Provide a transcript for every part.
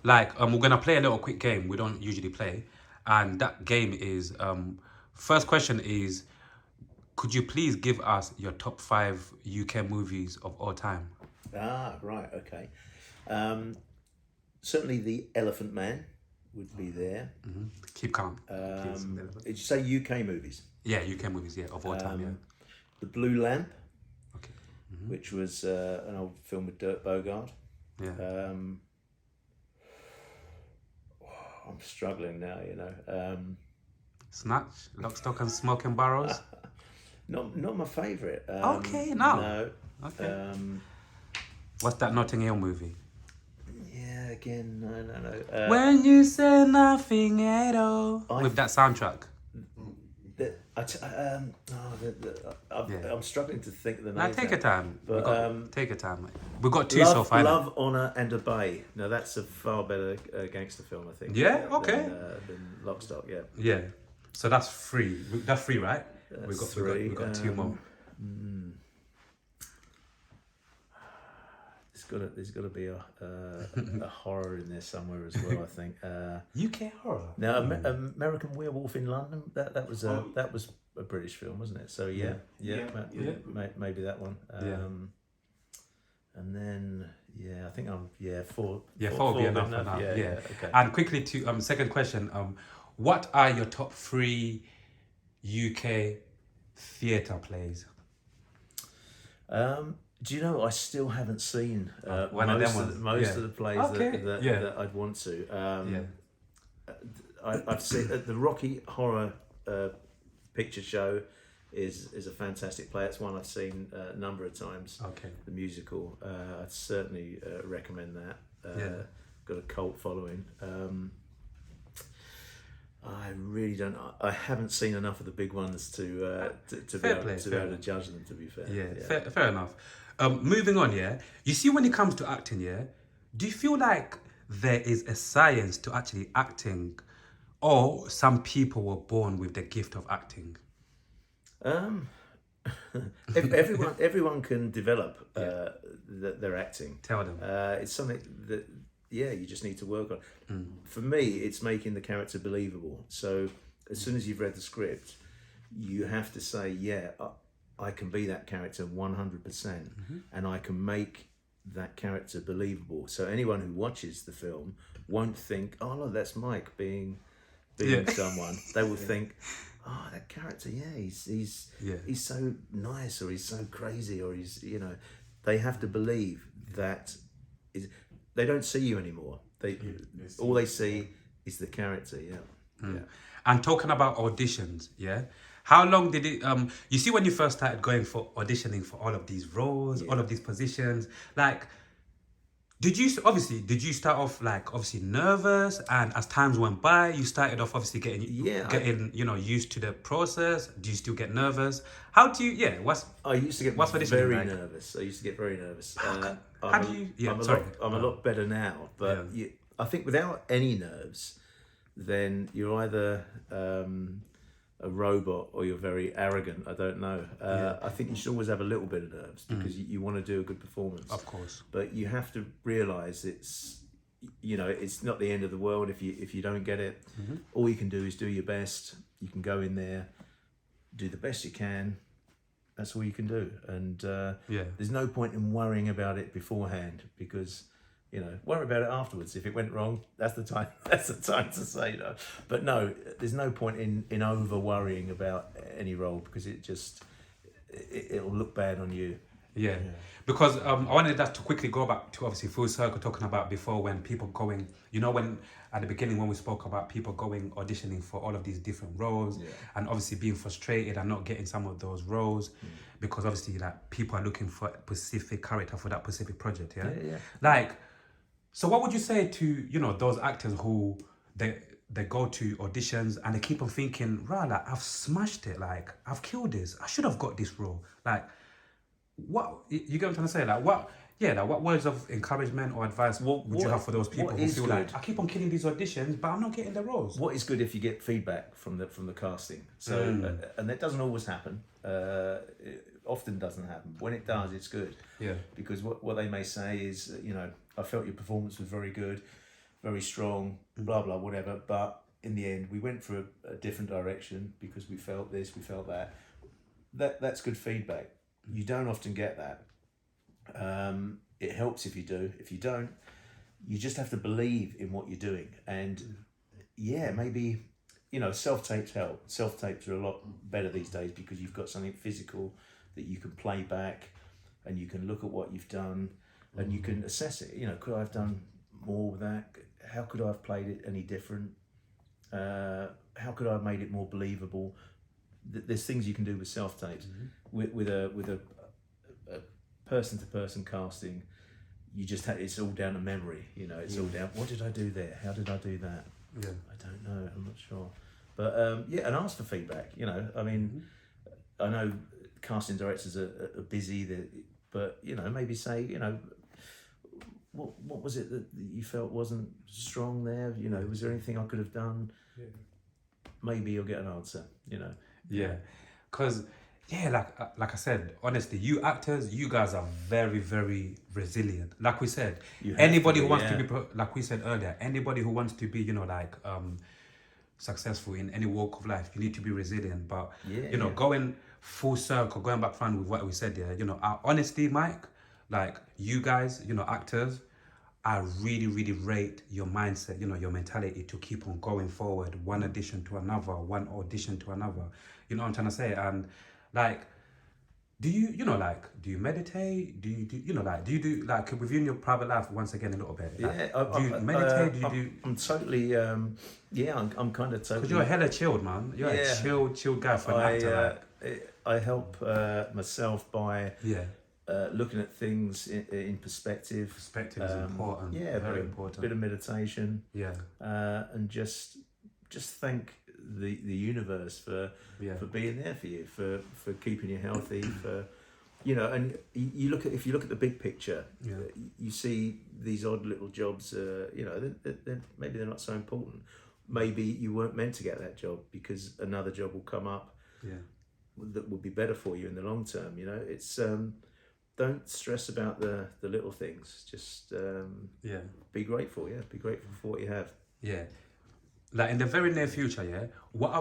Like, we're gonna play a little quick game we don't usually play, and that game is first question is, could you please give us your top five UK movies of all time? Ah, right, okay. Um, Certainly the Elephant Man would be there. Keep calm, please. Did you say UK movies? Yeah, UK movies, yeah, of all time, yeah. The Blue Lamp, Okay. which was an old film with Dirk Bogarde. Yeah. Um, I'm struggling now, you know. Snatch, Lock, Stock and Smoking Barrels. Not my favourite. Okay, now. No. Okay. Um, What's that Notting Hill movie? yeah, again, no. When you say nothing at all. I With that soundtrack. Yeah. I'm struggling to think of the Now names. take your time. But Take your time. We got two so far. Love, Honor, and Obey. Now that's a far better gangster film, I think. Yeah. Okay. Than Lock, Stock. Yeah. Yeah. So that's three. That's three, right? That's three. We got two more. There's got to be a horror in there somewhere as well. I think. UK horror. Now, American Werewolf in London. That was a British film, wasn't it? So yeah. Maybe that one. And then I think four. Yeah, four will be enough for now. Yeah. Okay. And quickly to second question. What are your top three UK theatre plays? Do you know I still haven't seen one of them ones. most of the plays Okay. that I'd want to. I've seen the Rocky Horror Picture Show is a fantastic play. It's one I've seen a number of times. Okay. The musical. I'd certainly recommend that. Got a cult following. I really don't. I haven't seen enough of the big ones to be able to judge them. To be fair. Yeah. Fair enough. Moving on. Yeah. You see, when it comes to acting, yeah, do you feel like there is a science to actually acting, or some people were born with the gift of acting? Everyone can develop their acting. Tell them. It's something that you just need to work on. For me, it's making the character believable. So as soon as you've read the script, you have to say, I can be that character 100%, and I can make that character believable. So anyone who watches the film won't think, oh look, that's Mike being someone. They will think, oh, that character, he's so nice, or he's so crazy, or he's they have to believe that they don't see you anymore. All they see is the character. And talking about auditions, how long did it? You see, when you first started going for auditioning for all of these roles, all of these positions, like, did you start off like obviously nervous, and as times went by, you started off obviously getting used to the process? Do you still get nervous? How do you? I used to get very nervous. I used to get very nervous. How do you? I'm a lot better now, but I think without any nerves, then you're either a robot or you're very arrogant. I don't know. I think you should always have a little bit of nerves because you want to do a good performance. Of course. But you have to realise it's not the end of the world if you don't get it. All you can do is do your best. You can go in there, do the best you can. That's all you can do. And there's no point in worrying about it beforehand, because worry about it afterwards. If it went wrong, that's the time. That's the time to say no. But no, there's no point in over worrying about any role, because it'll look bad on you. Yeah. Because I wanted us to quickly go back to obviously full circle, talking about before when people going, when at the beginning when we spoke about people going auditioning for all of these different roles, and obviously being frustrated and not getting some of those roles because obviously like people are looking for a specific character for that specific project. Like, so what would you say to those actors who they go to auditions and they keep on thinking, right, like, I've smashed it, like I've killed this, I should have got this role, like, what you get what I'm trying to say? Like, what words of encouragement or advice would you have for those people who feel like, I keep on killing these auditions, but I'm not getting the roles? What is good if you get feedback from the casting. So and that doesn't always happen. It often doesn't happen. When it does, it's good. Yeah. Because what they may say is, I felt your performance was very good. very strong, blah blah whatever. But in the end, we went for a different direction because we felt this, we felt that. That's good feedback. You don't often get that. It helps if you do. If you don't, you just have to believe in what you're doing. And maybe, self-tapes help. Self-tapes are a lot better these days because you've got something physical that you can play back and you can look at what you've done and you can assess it. Could I have done more with that? How could I have played it any different? How could I have made it more believable? There's things you can do with self-tapes. With a person-to-person casting, you just it's all down to memory. It's all down. What did I do there? How did I do that? Yeah. I don't know. I'm not sure. But and ask for feedback. I mean, I know casting directors are busy. But maybe say, what was it that you felt wasn't strong there? Was there anything I could have done? Yeah. Maybe you'll get an answer. Yeah, because like I said, honestly, you actors, you guys are very, very resilient. Like we said, anybody who wants to be, like we said earlier, anybody who wants to be, successful in any walk of life, you need to be resilient. But going full circle, going back round with what we said there, honestly, Mike, like you guys, actors, I really, really rate your mindset, your mentality to keep on going forward, one audition to another, one audition to another. You know what I'm trying to say? And like, do you, do you meditate? Do you do like within your private life, once again, a little bit? Like, do you meditate? I'm totally, I'm kind of totally. Because you're hella chilled, man. You're a chill guy for an actor. I help myself by looking at things in perspective. Perspective is important. Yeah, very important. Bit of meditation. Yeah. And just thank the universe for being there for you, for keeping you healthy, for and if you look at the big picture, you see these odd little jobs. Maybe they're not so important. Maybe you weren't meant to get that job because another job will come up. Yeah. That would be better for you in the long term. It's don't stress about the little things. Just be grateful. Yeah, be grateful for what you have. Yeah, like in the very near future. What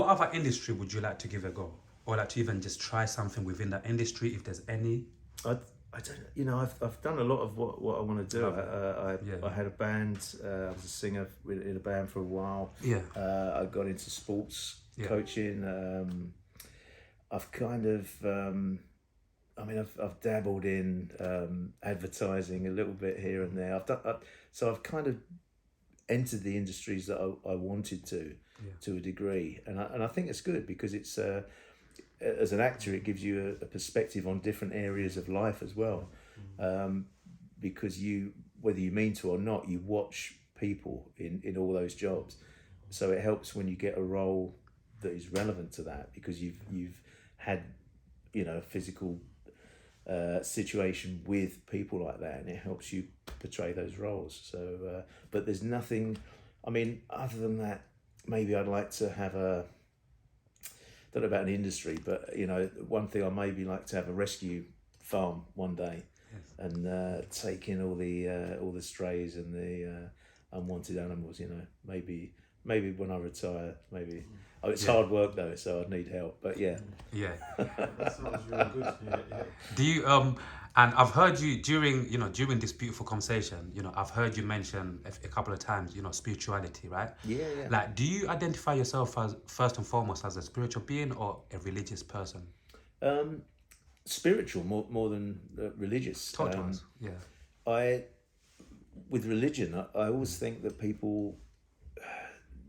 other industry would you like to give a go, or like to even just try something within that industry if there's any? I don't. I've done a lot of what I want to do. I had a band. I was a singer in a band for a while. Yeah. I got into sports coaching. I've kind of. I've dabbled in advertising a little bit here and there. I've kind of entered the industries that I wanted to a degree, and I think it's good because it's as an actor it gives you a perspective on different areas of life as well, because whether you mean to or not, you watch people in all those jobs, so it helps when you get a role that is relevant to that because you've had a physical situation with people like that, and it helps you portray those roles. So but there's nothing, other than that, maybe I'd like to have don't know about an industry, but one thing I maybe like to have a rescue farm one day. Yes. And take in all the strays and the unwanted animals. Maybe when I retire, maybe. It's hard work though, so I'd need help. But yeah. That sounds really good. Yeah. Do you and I've heard you during this beautiful conversation. I've heard you mention a couple of times. Spirituality, right? Yeah. Like, do you identify yourself as first and foremost as a spiritual being or a religious person? Spiritual more than religious. Talk to us. Yeah. With religion, I always think that people.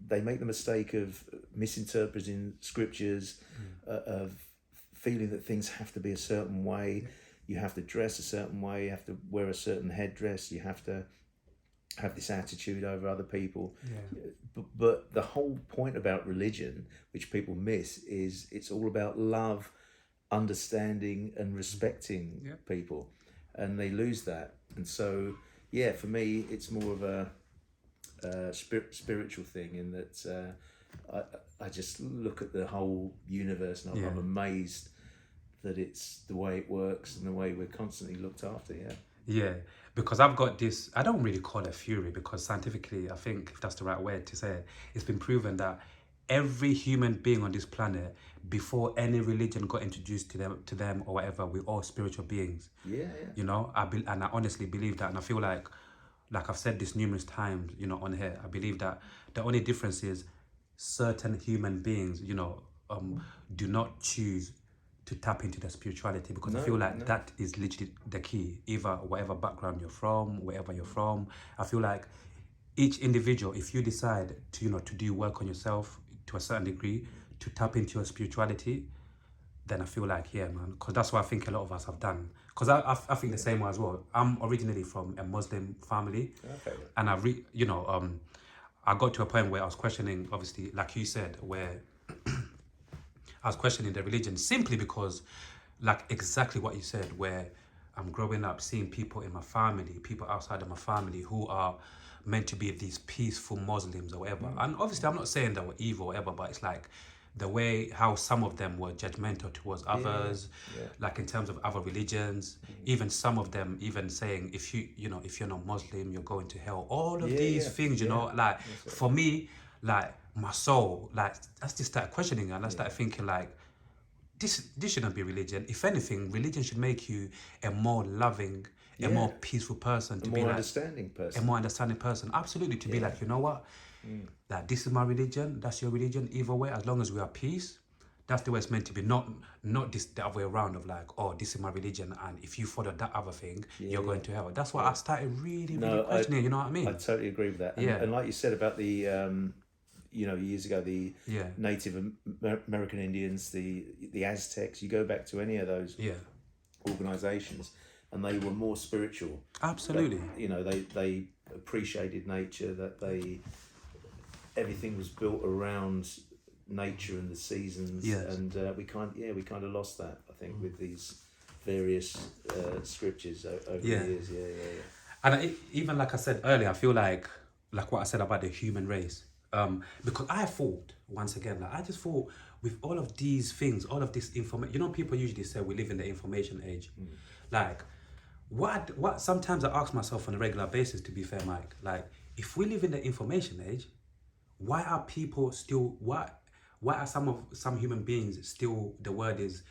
They make the mistake of misinterpreting scriptures, of feeling that things have to be a certain way. You have to dress a certain way. You have to wear a certain headdress. You have to have this attitude over other people. Yeah. But the whole point about religion, which people miss, is it's all about love, understanding, and respecting people, and they lose that. And so, for me, it's more of a spiritual thing in that I just look at the whole universe and I'm amazed that it's the way it works and the way we're constantly looked after. Yeah, because I've got this, I don't really call it fury because scientifically, I think if that's the right word to say it, it's been proven that every human being on this planet, before any religion got introduced to them or whatever, we're all spiritual beings. Yeah, You know, and I honestly believe that, and I feel like I've said this numerous times, you know, on here. I believe that the only difference is certain human beings, you know, do not choose to tap into their spirituality because I No, feel like no. that is literally the key. Either whatever background you're from, wherever you're from, I feel like each individual, if you decide to, you know, to do work on yourself to a certain degree, to tap into your spirituality, then I feel like, yeah, man, because that's what I think a lot of us have done. Because I think the same way as well. I'm originally from a Muslim family, Okay. and you know, I got to a point where I was questioning, obviously, like you said, where I was questioning the religion simply because, like exactly what you said, where I'm growing up seeing people in my family, people outside of my family who are meant to be these peaceful Muslims or whatever. And obviously, I'm not saying they were evil or whatever, but it's like the way how some of them were judgmental towards others, yeah. like in terms of other religions. Even some of them even saying if you know if you're not Muslim, you're going to hell. All of Yeah, these yeah, things, you yeah. know, like That's it. for me, like my soul, like I just started questioning and I started thinking like this shouldn't be religion. If anything, religion should make you a more loving, a Yeah. more peaceful person, A to be more like understanding a person. more understanding person. Absolutely, to be Yeah. like, you know what, like this is my religion, that's your religion. Either way, as long as we are peace, that's the way it's meant to be. Not this the other way around of like, oh, this is my religion, and if you follow that other thing, you're going to hell. That's why I started really No, questioning. You know what I I mean? totally agree with that. Yeah. And like you said about the, years ago, the Yeah. Native American Indians, the Aztecs. You go back to any of those Yeah. organizations, and they were more spiritual. Absolutely. They appreciated nature. That everything was built around nature and the seasons. Yes. And we kind of lost that, I think, with these various scriptures over the years. Yeah. And even like I said earlier, I feel like what I said about the human race. Because I thought, once again, like I just thought with all of these things, all of this information, you know, people usually say we live in the information age. Like, what sometimes I ask myself on a regular basis, to be fair, Mike, like, if we live in the information age, why are people still, why are some human beings still, the word is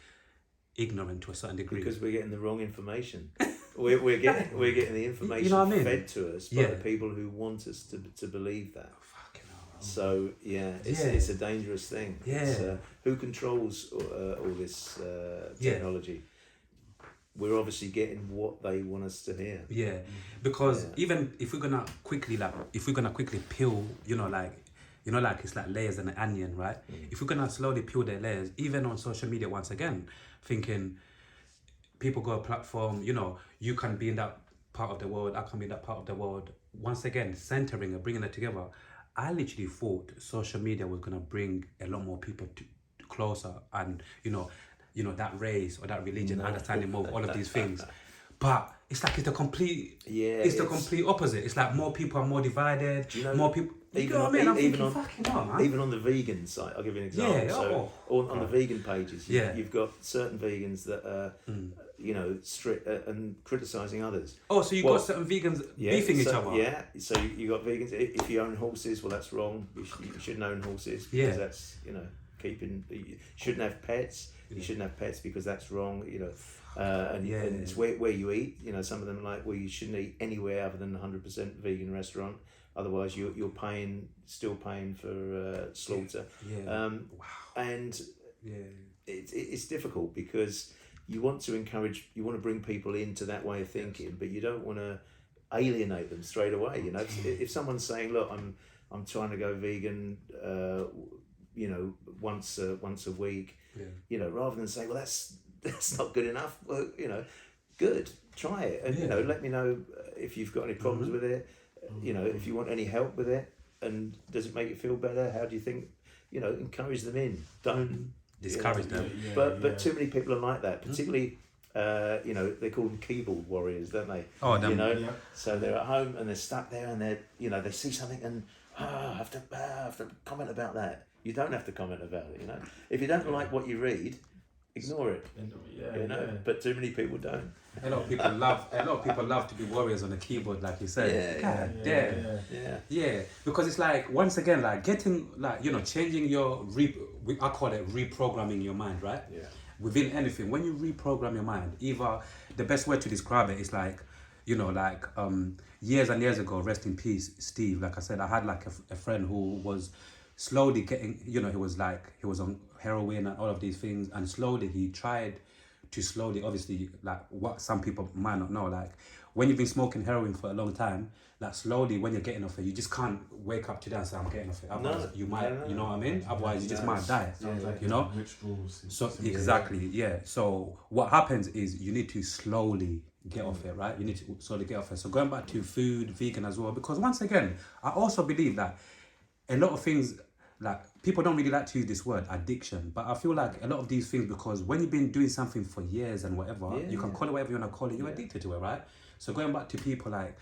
ignorant to a certain degree? Because we're getting the wrong information. we're getting the information You know what I mean? fed to us by Yeah. the people who want us to believe that. Fucking hell. So it's a dangerous thing. Yeah. Who controls all this technology? We're obviously getting what they want us to hear. Yeah, because even if we're gonna quickly peel, like it's like layers in an onion, right? If we're gonna slowly peel the layers, even on social media, once again, thinking people got a platform, you can be in that part of the world, I can be in that part of the world. Once again, centering and bringing it together. I literally thought social media was gonna bring a lot more people closer, and that race or that religion, understanding more of all of these things. But it's like it's the complete complete opposite. It's like more people are more divided. Do you know, more people. You even know what I mean? I'm even thinking, on fucking hell, man. even on the vegan site, I'll give you an example. Yeah, so on the vegan pages, you've got certain vegans that are, strict and criticising others. Oh, so you've got certain vegans beefing each other. Yeah, so you got vegans. If you own horses, well, that's wrong. You shouldn't own horses because that's keeping. You shouldn't have pets. You shouldn't have pets because that's wrong. And it's where you eat. Some of them are like, well, you shouldn't eat anywhere other than 100% vegan restaurant. Otherwise, you're still paying for slaughter. And it's difficult because you want to bring people into that way of thinking, but you don't want to alienate them straight away. If someone's saying, look, I'm trying to go vegan, once a week, rather than say, well, that's not good enough. Well, good, try it, and let me know if you've got any problems with it. If you want any help with it, and does it make you feel better? How do you think? Encourage them in. Don't discourage them. But too many people are like that, particularly. They call them keyboard warriors, don't they? Oh, them. So they're at home and they're stuck there, and they see something and I have to comment about that. You don't have to comment about it. If you don't like what you read, ignore it. But too many people don't. A lot of people love to be warriors on the keyboard, like you said. God damn. Yeah, because it's like, once again, like getting, like, changing your I call it reprogramming your mind, right? Yeah. Within anything, when you reprogram your mind, either the best way to describe it is like, years and years ago, rest in peace, Steve. Like I said, I had like a friend who was slowly getting, he was on heroin and all of these things, and slowly he tried to slowly, obviously, like what some people might not know, like when you've been smoking heroin for a long time, like slowly when you're getting off it, you just can't wake up today and say I'm getting off it. Otherwise, you might, you know what I mean? Otherwise, you just might die. Like withdrawals. So exactly, yeah. So what happens is you need to slowly get off it, right? You need to slowly get off it. So going back to food, vegan as well, because once again, I also believe that a lot of things, like, people don't really like to use this word addiction, but I feel like a lot of these things, because when you've been doing something for years and whatever, you can call it whatever you want to call it, you're addicted to it, right? So going back to people like,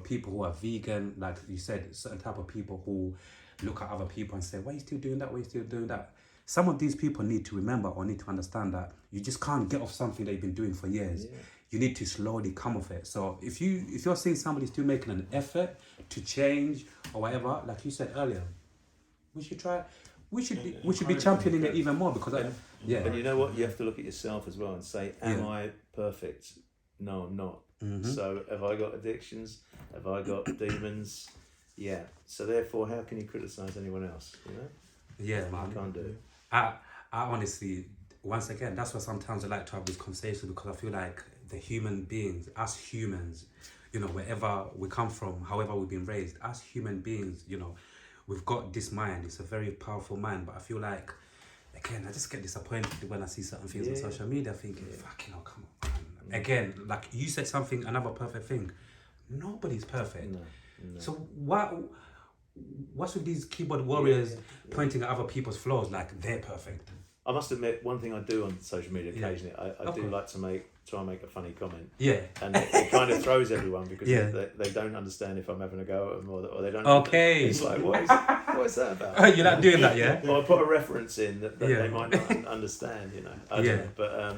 people who are vegan, like you said, certain type of people who look at other people and say, why are you still doing that? Why are you still doing that? Some of these people need to remember or need to understand that you just can't get off something that you've been doing for years. Yeah. You need to slowly come off it. So if you're seeing somebody still making an effort to change or whatever, like you said earlier, we should try. We should be championing it even more, because And you know what? You have to look at yourself as well and say, am I perfect? No, I'm not. Mm-hmm. So have I got addictions? Have I got demons? Yeah. So therefore, how can you criticize anyone else? Yeah, man. You can't do it. I honestly, once again, that's why sometimes I like to have this conversation, because I feel like the human beings, us humans, wherever we come from, however we've been raised, as human beings, we've got this mind. It's a very powerful mind, but I feel like, again, I just get disappointed when I see certain things on social media, thinking, fucking hell, come on, man. Again, like you said something, another perfect thing. Nobody's perfect. No. So what's with these keyboard warriors pointing at other people's flaws like they're perfect? I must admit, one thing I do on social media occasionally, I do like to try and make a funny comment. Yeah. And it kind of throws everyone, because they don't understand if I'm having a go at them, or they don't. Okay. It's like, what is that about? You're not doing that, yeah? Or I put a reference in that they might not understand, I don't know. But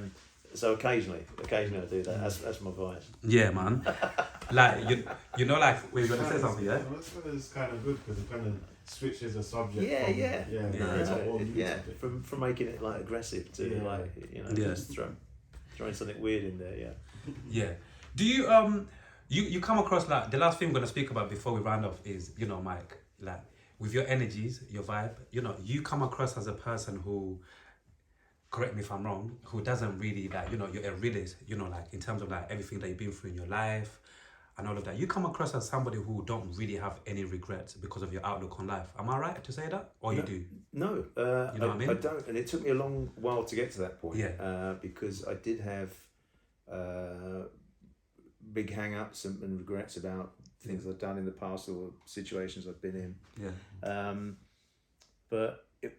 so occasionally I do that. That's my vice. Yeah, man. Like like, were you gonna say something? Yeah. It's kind of good, because it kind of switches the subject. From making it like aggressive to just throwing something weird in there. Yeah. Do you you come across, like, the last thing we're gonna speak about before we round off is, Mike, like, with your energies, your vibe, you come across as a person who, correct me if I'm wrong, who doesn't really, like, you're a realist, like, in terms of, like, everything that you've been through in your life and all of that. You come across as somebody who don't really have any regrets because of your outlook on life. Am I right to say that? Or you do? No. You know what I mean? I don't. And it took me a long while to get to that point. Yeah. Because I did have big hang-ups and regrets about things I've done in the past or situations I've been in. Yeah.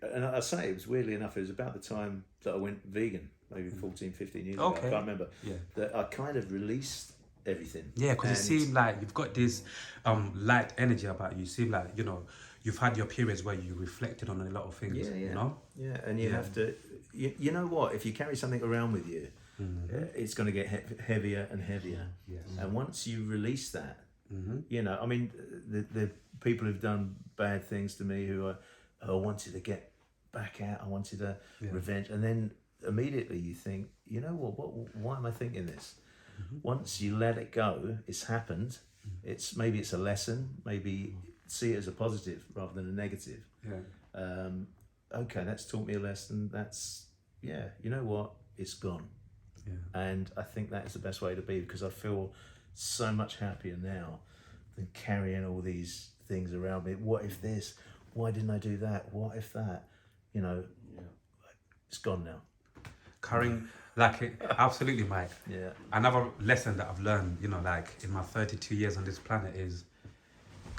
And I say, it was, weirdly enough, it was about the time that I went vegan, maybe 14, 15 years ago. I can't remember. Yeah. That I kind of released everything. Yeah, because it seemed like you've got this light energy about you. You seem like, you've had your periods where you reflected on a lot of things, Yeah, and you have to, you know what, if you carry something around with you, it's going to get heavier and heavier. Yes. And once you release that, I mean, the people who've done bad things to me, who I wanted to get back at, I wanted a revenge, and then immediately you think, you know what, why am I thinking this? Once you let it go, it's happened. Maybe it's a lesson. Maybe see it as a positive rather than a negative. Yeah. Okay, that's taught me a lesson. That's you know what? It's gone. Yeah. And I think that is the best way to be, because I feel so much happier now than carrying all these things around me. What if this? Why didn't I do that? What if that? It's gone now. Carrying, like, absolutely, Mike. Yeah. Another lesson that I've learned, like, in my 32 years on this planet is,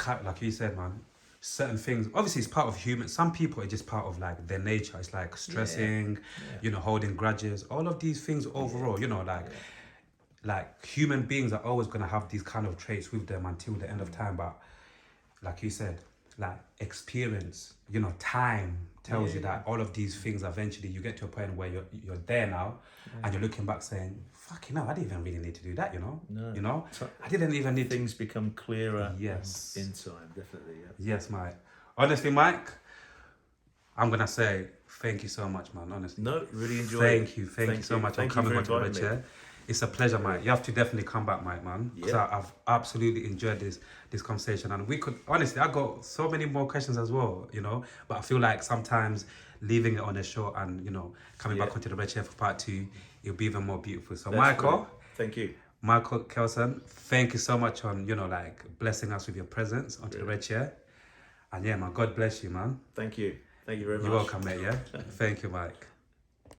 like you said, man, certain things, obviously it's part of human, some people are just part of, like, their nature. It's like stressing, holding grudges, all of these things overall, like human beings are always going to have these kind of traits with them until the end of time. But like you said, like experience, you know, time tells you that all of these things eventually you get to a point where you're there now, and you're looking back saying, fucking hell, I didn't even really need to do that, you know? No. You know? I didn't even need Things become clearer Yes. in time, definitely. Yeah. Yes, Mike. Honestly, Mike, I'm gonna say thank you so much, man. Honestly. No, really enjoyed it. Thank you so much for coming on to the Red Chair. It's a pleasure, Mike. You have to definitely come back, Mike, man. Because I've absolutely enjoyed this conversation, and we could honestly, I got so many more questions as well, you know. But I feel like sometimes leaving it on the show and you know coming back onto the Red Chair for part 2, it'll be even more beautiful. So, That's Michael, brilliant. Thank you. Michael Kelson, thank you so much on you know like blessing us with your presence onto the Red Chair. And yeah, man, God bless you, man. Thank you. Thank you very much. You're welcome, mate. Yeah. Thank you, Mike.